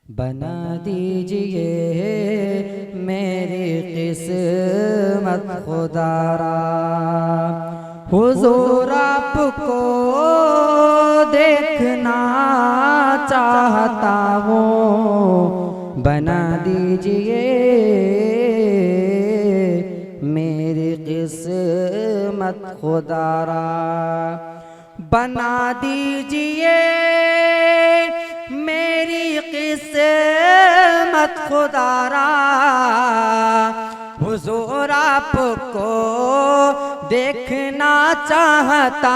बना दीजिए मेरी किस्मत खुदारा, हुजूर आपको देखना चाहता हूँ। बना दीजिए मेरी किस्मत खुदारा, बना दीजिए मेरी किस्मत खुदारा, हुजूर आपको देखना चाहता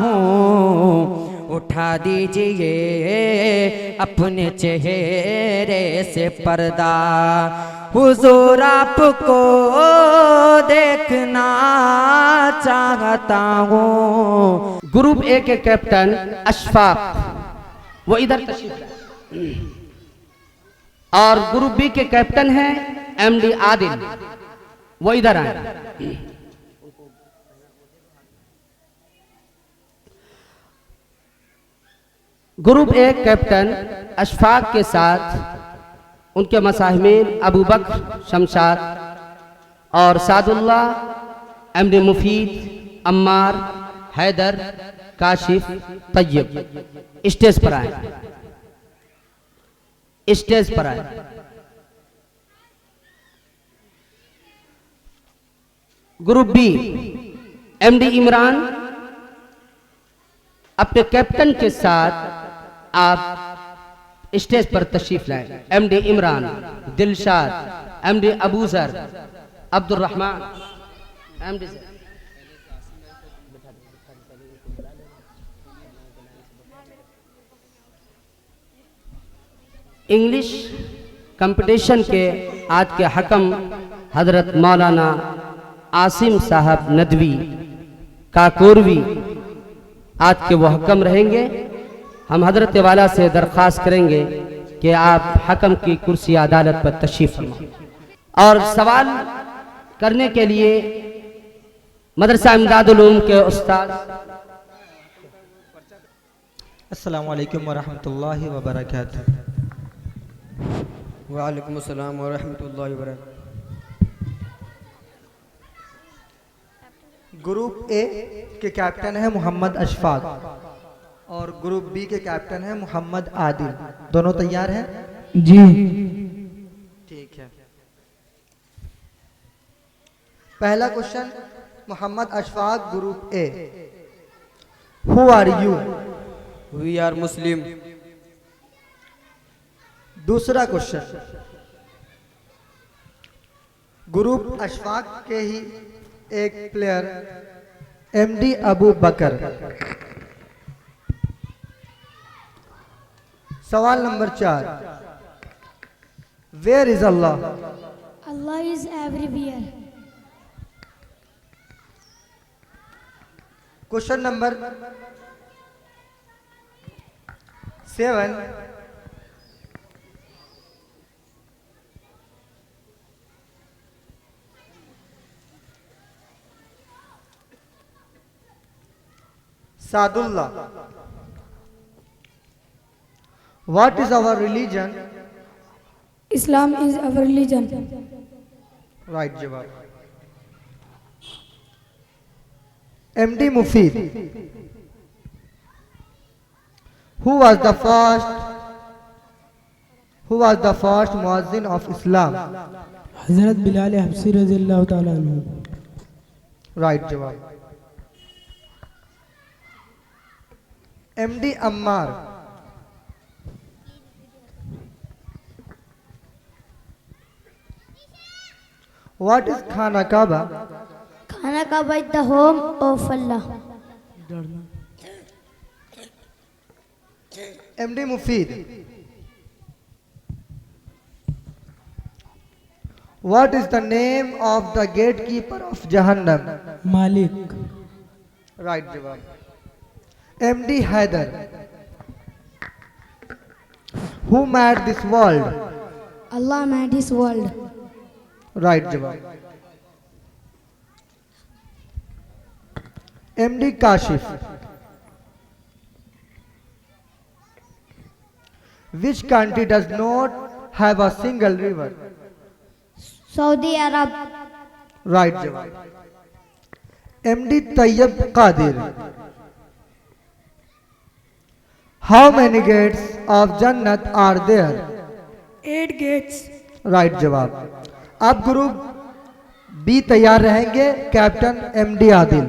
हूँ। उठा दीजिए अपने चेहरे से पर्दा, हुजूर आपको देखना चाहता हूँ। ग्रुप ए के कैप्टन अशफाक वो इधर तशरीफ लाए और ग्रुप बी के कैप्टन हैं एमडी आदिल, वो इधर आए। ग्रुप ए कैप्टन अशफाक के साथ उनके मसाहिमीन अबू बकर शमशाद और सादुल्लाह, एमडी मुफीद, अम्मार, हैदर, काशिफ, तैयब स्टेज पर आए। स्टेज पर आए। ग्रुप बी एमडी इमरान अपने कैप्टन के साथ आप स्टेज पर तशरीफ लाएं। MD Imran, Dilshad, MD Abuzar, Abdul Rahman, MD English competition के आज के हकम हजरत मौलाना आसिम साहब नदवी काकोरवी आज के वो हकम रहेंगे। हम हजरत वाला से दरख्वास्त करेंगे कि आप हकम की कुर्सी अदालत पर तशरीफ फरमाएं और सवाल करने के लिए मदरसा इमदादुल उलूम के उस्ताद। अस्सलामु अलैकुम वरहमतुल्लाहि वबरकातुहू। वालेकुम अस्सलाम वरहमतुल्लाहि वबरकातुहू। ग्रुप ए के कैप्टन है मोहम्मद अशफाक और ग्रुप बी के कैप्टन है मोहम्मद आदिल। दोनों तैयार हैं? जी। ठीक है। पहला question Mohammad Ashfaq group A, who are you? We are Muslim. दूसरा क्वेश्चन ग्रुप अशफाक के ही एक प्लेयर एमडी अबू बकर। सवाल number 4, where is Allah? Allah is everywhere. Question number 7, Saadullah, what is our religion? Islam is our religion. Right जवाब। MD Mufeed, who was the first muezzin of Islam? हजरत बिलाल हबशी रज़ियल्लाहु ताला अन्हु। Right जवाब। MD Ammar, what is Khana Kaaba? Khana Kaaba is the home of Allah. MD Mufeed, what is the name of the gatekeeper of Jahannam? Malik. Right जवाब। MD Haider, who made this world? Allah made this world. Right जवाब। MD Kashif, Which country does not have a single river? Saudi Arab. Right जवाब. MD Tayyib Qadir. How many gates of Jannat are there? 8 gates. Right जवाब. आप group B तैयार रहेंगे. Captain MD Adil.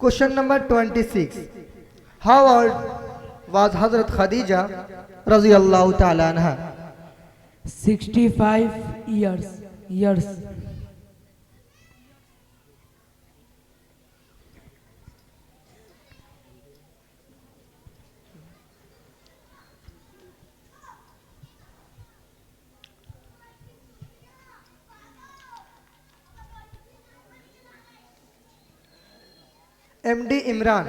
Question number 26. How old was हजरत खदीजा रजी अल्लाह ताला अन्हा? 65 years. MD Imran.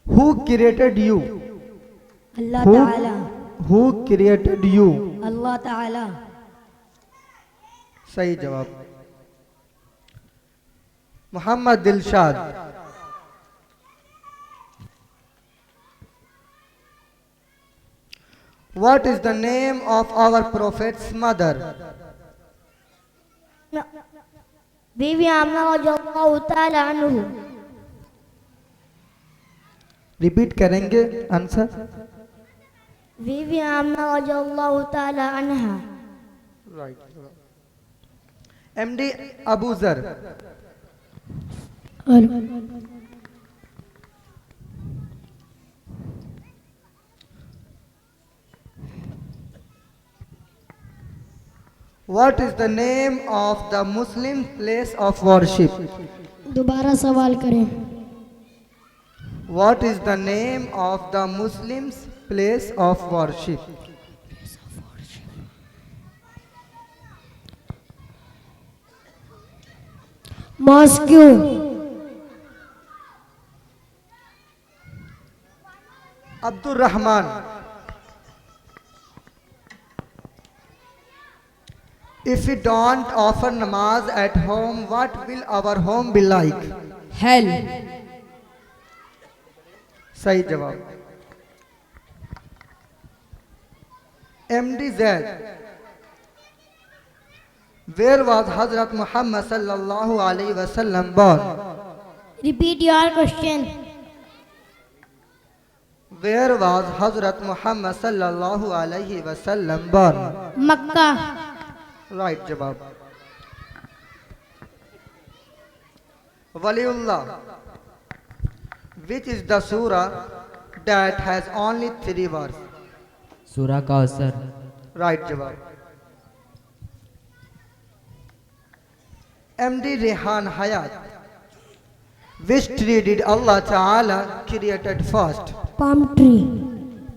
Who created you? Allah Who, Ta'ala. who created you? Allah Ta'ala. सही जवाब. Mohammad Dilshad. What is the name of our prophet's mother? Bibi Amna radiallahu ta'ala anhu. Repeat करेंगे answer. Bibi Amna radiallahu ta'ala anha. Right. MD Abu Zar. What is the name of the Muslim place of worship? दोबारा सवाल करें. What is the name of the Muslims place of worship? Mosque. Abdul Rahman. If we don't offer namaz at home, what will our home be like? Hell. सही जवाब. MD Zaid. Where was Hazrat Muhammad sallallahu alaihi wasallam born? Repeat your question. Where was Hazrat Muhammad sallallahu alaihi wasallam born? Makkah. Right जवाब. Waliullah. Which is the surah that has only 3 verses? सूरा Kausar. Right जवाब. MD Rehan Hayat. Which tree did Allah Ta'ala created first? Palm tree.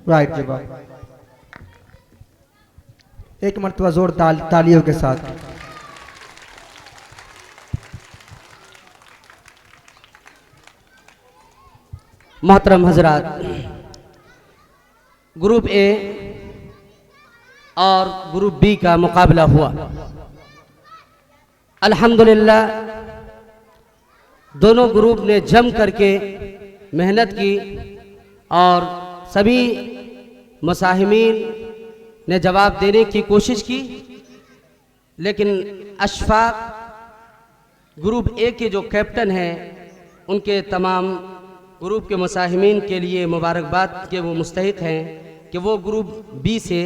Right जवाब. एक मरतबा जोर तालियों के साथ. मोहतरम हजरात, ग्रुप ए और ग्रुप बी का मुकाबला हुआ. अल्हम्दुलिल्लाह दोनों ग्रुप ने जम करके मेहनत की और सभी मुसाहिमीन ने जवाब देने की कोशिश की, लेकिन अशफाक ग्रुप ए के जो कैप्टन हैं उनके तमाम ग्रुप के मुसाहिमीन के लिए मुबारकबाद के वो मुस्तहिक हैं कि वो ग्रुप बी से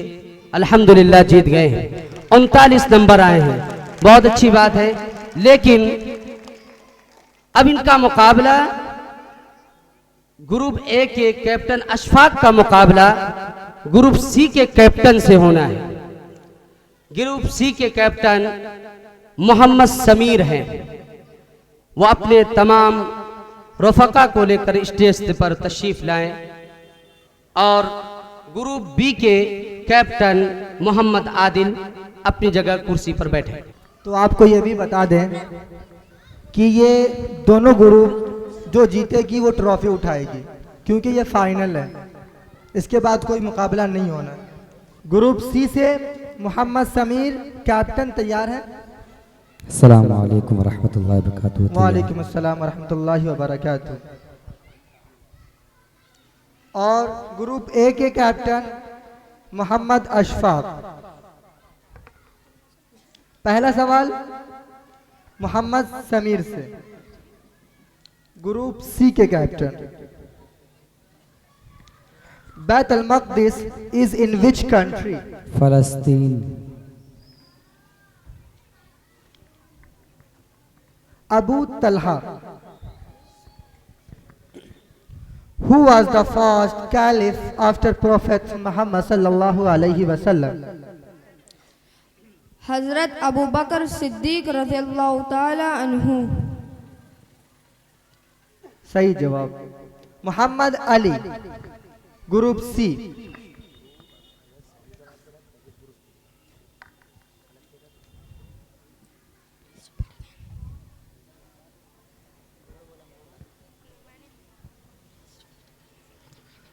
अल्हम्दुलिल्लाह जीत गए हैं. 39 नंबर आए हैं, बहुत अच्छी बात है. लेकिन अब इनका मुकाबला ग्रुप ए के कैप्टन अशफाक का मुकाबला ग्रुप सी के कैप्टन से होना है. ग्रुप सी के कैप्टन मोहम्मद समीर हैं. वो अपने तमाम रफ़का को लेकर स्टेज पर तशरीफ लाएं और ग्रुप बी के कैप्टन मोहम्मद आदिल अपनी जगह कुर्सी पर बैठे. तो आपको ये भी बता दें कि ये दोनों ग्रुप जो जीतेगी वो ट्रॉफी उठाएगी, क्योंकि ये फाइनल है, इसके बाद कोई मुकाबला नहीं होना। ग्रुप सी से मोहम्मद समीर कैप्टन तैयार है। अस्सलामु अलैकुम वरहमतुल्लाहि वबरकातुहू। वालेकुम अस्सलाम वरहमतुल्लाहि वबरकातुहू। और ग्रुप ए के कैप्टन मोहम्मद अशफाक। पहला सवाल मोहम्मद समीर से। ग्रुप सी के captain, Bait al Maqdis is in which country? फलस्तीन। Abu Talha, who was the first caliph after Prophet Muhammad sallallahu alaihi wasallam? हजरत अबू बकर सिद्दीक रज़ियल्लाहु ताला अन्हु। सही जवाब। Mohammad Ali, group C.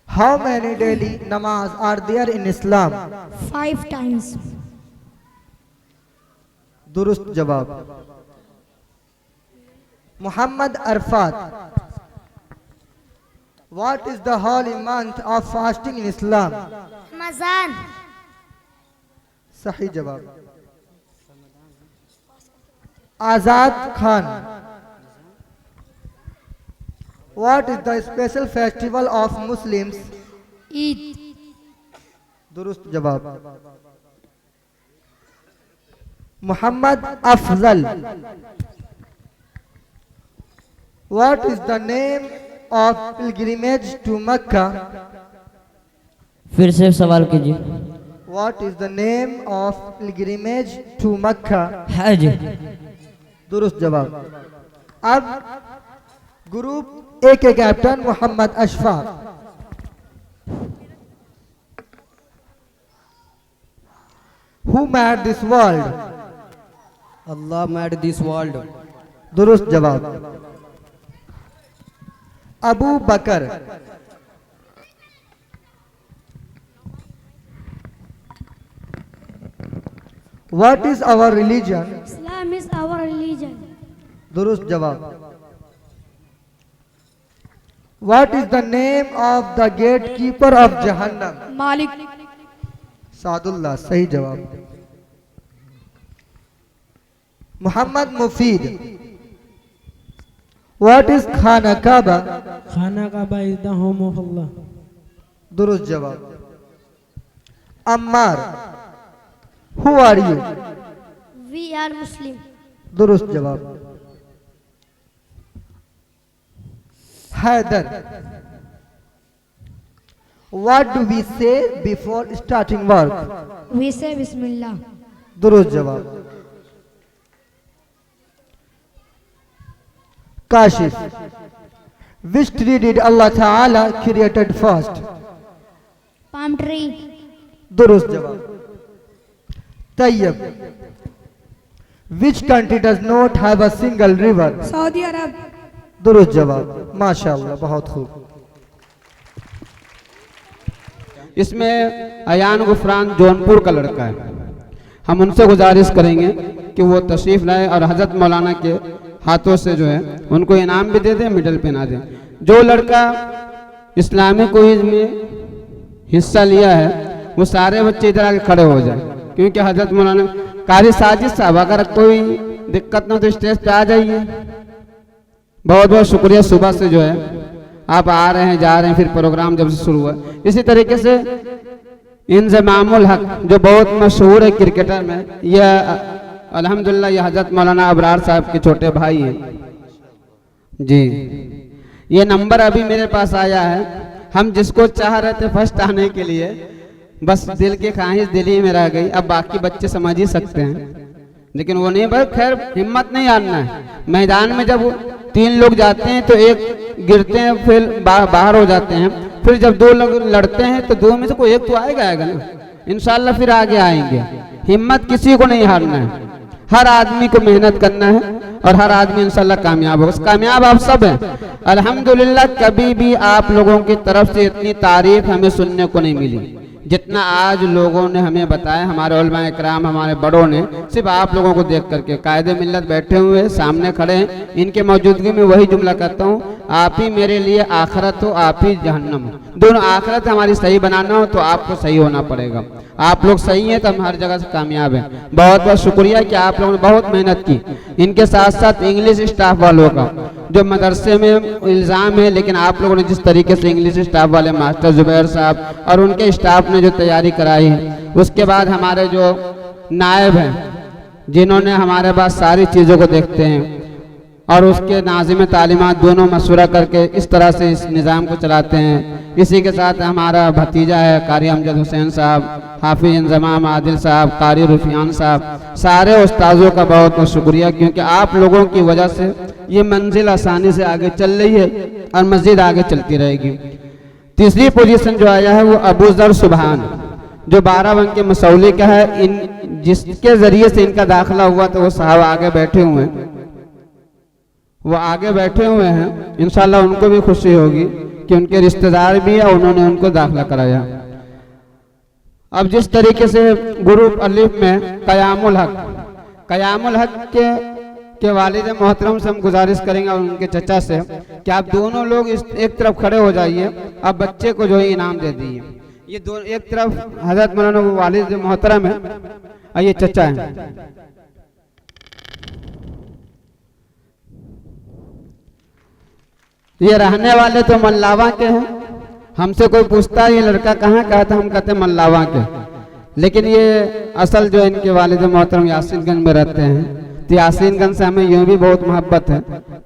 How many daily namaz are there in Islam? 5 times. दुरुस्त जवाब। Mohammad Arfat, what is the holy month of fasting in Islam? Ramazan. सही जवाब। आजाद Khan, what is the special festival of Muslims? Eid. दुरुस्त जवाब। Mohammad Afzal, what is the name of pilgrimage to Mecca? फिर से सवाल कीजिए। What is the name of pilgrimage to Mecca? हज। दुरुस्त जवाब। अब ग्रुप ए के captain Mohammad Ashfaq. Who made this world? Allah made this world. दुरुस्त जवाब। अबू बकर, what is our religion? Islam is our religion. दुरुस्त जवाब। What is the name of the gatekeeper of Jahannam? मालिक। सादुल्लाह, सही जवाब। मोहम्मद मुफीद, what is खाना काबा? खाना काबा is the home of Allah. दुरुस्त जवाब। Ammar, who are you? We are Muslim. दुरुस्त जवाब। Haider, what do we say before starting work? We say Bismillah. दुरुस्त जवाब। Kashif, which tree did Allah Ta'ala created first? Palm tree. दुरुस्त जवाब। Tayyab, which country does not have a single river? Saudi Arab. दुरुस्त जवाब। माशाअल्लाह, बहुत खूब। इसमें अयान गुफरान जौनपुर का लड़का है, हम उनसे गुजारिश करेंगे कि वो तशरीफ़ लाए और हज़रत मौलाना के हाथों से जो है उनको इनाम भी दे दें, मेडल पहना दें। जो लड़का इस्लामी क्विज़ में हिस्सा लिया है वो सारे बच्चे इधर आके खड़े हो जाए, क्योंकि हज़रत मौलाना कारी साजिद साहब, अगर कोई दिक्कत ना तो स्टेज पे आ जाइए। बहुत बहुत शुक्रिया, सुबह से जो है आप आ रहे हैं जा रहे हैं, फिर प्रोग्राम जब से शुरू हुआ। इसी तरीके से इंज़मामुल हक जो बहुत मशहूर है क्रिकेटर में, यह अल्हम्दुलिल्लाह ये हज़रत मौलाना अबरार साहब के छोटे भाई हैं जी। ये नंबर अभी मेरे पास आया है, हम जिसको चाह रहे थे फर्स्ट आने के लिए, बस दिल की ख्वाहिश दिल ही में रह गई। अब बाकी बच्चे समझ ही सकते हैं, लेकिन वो नहीं, बस खैर हिम्मत नहीं हारना है। मैदान में जब 3 लोग जाते हैं तो एक गिरते हैं, फिर बाहर हो जाते हैं, फिर जब 2 लोग लड़ते हैं तो 2 में से कोई एक तो आएगा ना, इंशाल्लाह फिर आगे आएंगे। हिम्मत किसी को नहीं हारना है। हर आदमी को मेहनत करना है और हर आदमी इंशाल्लाह कामयाब होगा। कामयाब आप सब हैं अल्हम्दुलिल्लाह। कभी भी आप लोगों की तरफ से इतनी तारीफ हमें सुनने को नहीं मिली जितना आज लोगों ने हमें बताया, हमारे उलमा इकराम, हमारे बड़ों ने। सिर्फ आप लोगों को देख करके कायदे मिल्लत बैठे हुए सामने खड़े हैं, इनके मौजूदगी में वही जुमला कहता हूँ, आप ही मेरे लिए आखिरत हो, आप ही जहन्नम हो। दोनों आखिरत हमारी सही बनाना हो तो आपको सही होना पड़ेगा। आप लोग सही हैं तो हम हर जगह से कामयाब हैं। बहुत बहुत शुक्रिया कि आप लोगों ने बहुत मेहनत की। इनके साथ साथ इंग्लिश स्टाफ वालों का जो मदरसे में इल्ज़ाम है, लेकिन आप लोगों ने जिस तरीके से इंग्लिश स्टाफ वाले मास्टर जुबैर साहब और उनके स्टाफ ने जो तैयारी कराई है, उसके बाद हमारे जो नायब हैं जिन्होंने हमारे पास सारी चीज़ों को देखते हैं और उसके नाज़िम तालीमात दोनों मशवरा करके इस तरह से इस निज़ाम को चलाते हैं। इसी के साथ हमारा भतीजा है कारी अमजद हुसैन साहब, हाफिज इंजमाम आदिल साहब, कारी रुफियान साहब, सारे उस्ताजों का बहुत बहुत शुक्रिया, क्योंकि आप लोगों की वजह से ये मंजिल आसानी से आगे चल रही है और मस्जिद आगे चलती रहेगी। तीसरी पोजीशन जो आया है वो अबू ज़र सुबहान, जो 12 अंक के मसौली का है। इन जिसके ज़रिए से इनका दाखिला हुआ तो वो साहब आगे बैठे हुए हैं, वो आगे बैठे हुए हैं। इंशाल्लाह उनको भी खुशी होगी कि उनके रिश्तेदार भी है, उन्होंने उनको दाखिला कराया। अब जिस तरीके से ग्रुप अलिफ में कयामुल हक के वालिद मोहतरम से हम गुजारिश करेंगे और उनके चचा से कि आप दोनों लोग एक तरफ खड़े हो जाइए। अब बच्चे को जो है इनाम दे दीजिए। ये दोनों एक तरफ हजरत मौलाना वालिद मोहतरम है और ये चचा है। ये रहने वाले तो मल्लावा के हैं। हमसे कोई पूछता है ये लड़का कहाँ का था, हम कहते हैं मल्लावा के, लेकिन ये असल जो इनके वालिद मोहतरम यासीनगंज में रहते हैं। तो यासीनगंज से हमें यूँ भी बहुत मोहब्बत है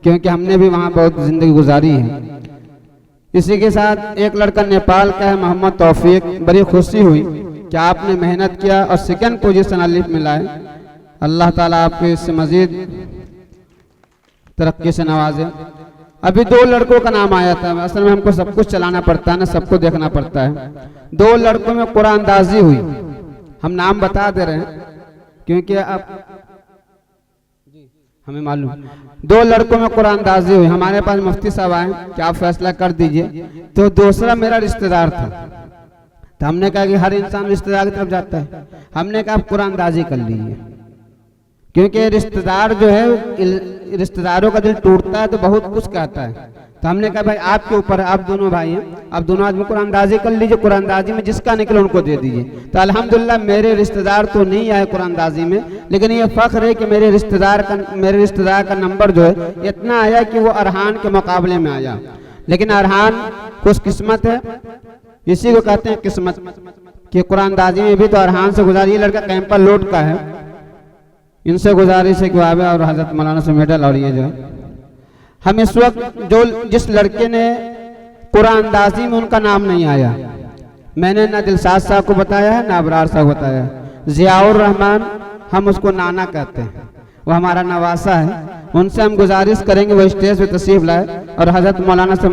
क्योंकि हमने भी वहाँ बहुत ज़िंदगी गुजारी है। इसी के साथ एक लड़का नेपाल का है मोहम्मद तौफीक। बड़ी खुशी हुई कि आपने मेहनत किया और सेकंड पोजीशन अलिफ में लाए। अल्लाह ताला आपको इससे मज़ीद तरक्की से नवाजे। अभी 2 लड़कों का नाम आया था। असल में हमको सब कुछ चलाना पड़ता है ना, सबको देखना पड़ता है। 2 लड़कों में कुरानदाजी हुई, हम नाम बता दे रहे हैं क्योंकि अब हमें मालूम। 2 लड़कों में कुरानदाजी हुई। हमारे पास मुफ्ती साहब आए कि आप फैसला कर दीजिए। तो दूसरा मेरा रिश्तेदार था, तो हमने कहा कि हर इंसान रिश्तेदार की तरफ जाता है। हमने कहा आप कुरानदाजी कर लीजिए, क्योंकि रिश्तेदार जो है, रिश्तेदारों का दिल टूटता है तो बहुत कुछ कहता है। तो हमने कहा भाई आपके ऊपर है, आप दोनों भाई हैं, आप दोनों आदमी कुरानदाजी कर लीजिए। कुरानदाजी में जिसका निकले उनको दे दीजिए। तो अल्हम्दुलिल्लाह मेरे रिश्तेदार तो नहीं आए कुरानदाजी में, लेकिन ये फख्र है कि मेरे रिश्तेदार का नंबर जो है इतना आया कि वो अरहान के मुकाबले में आया। लेकिन अरहान खुशकिस्मत है, इसी को कहते हैं किस्मत, कि कुरानदाजी में भी तो अरहान से गुजारी। ये लड़का कैंपर लोड का है, इनसे गुजारिश है कि आवे और हजरत मौलाना से मेडल। और ये जो है हम इस वक्त जिस लड़के ने कुरानदाजी में उनका नाम नहीं आया, मैंने ना दिलशाद साहब को बताया है ना अबरार साहब को बताया, जियाउर रहमान, हम उसको नाना कहते हैं, वो हमारा नवासा है। उनसे हम गुजारिश करेंगे वो स्टेज पे तशरीफ लाए और हजरत मौलाना से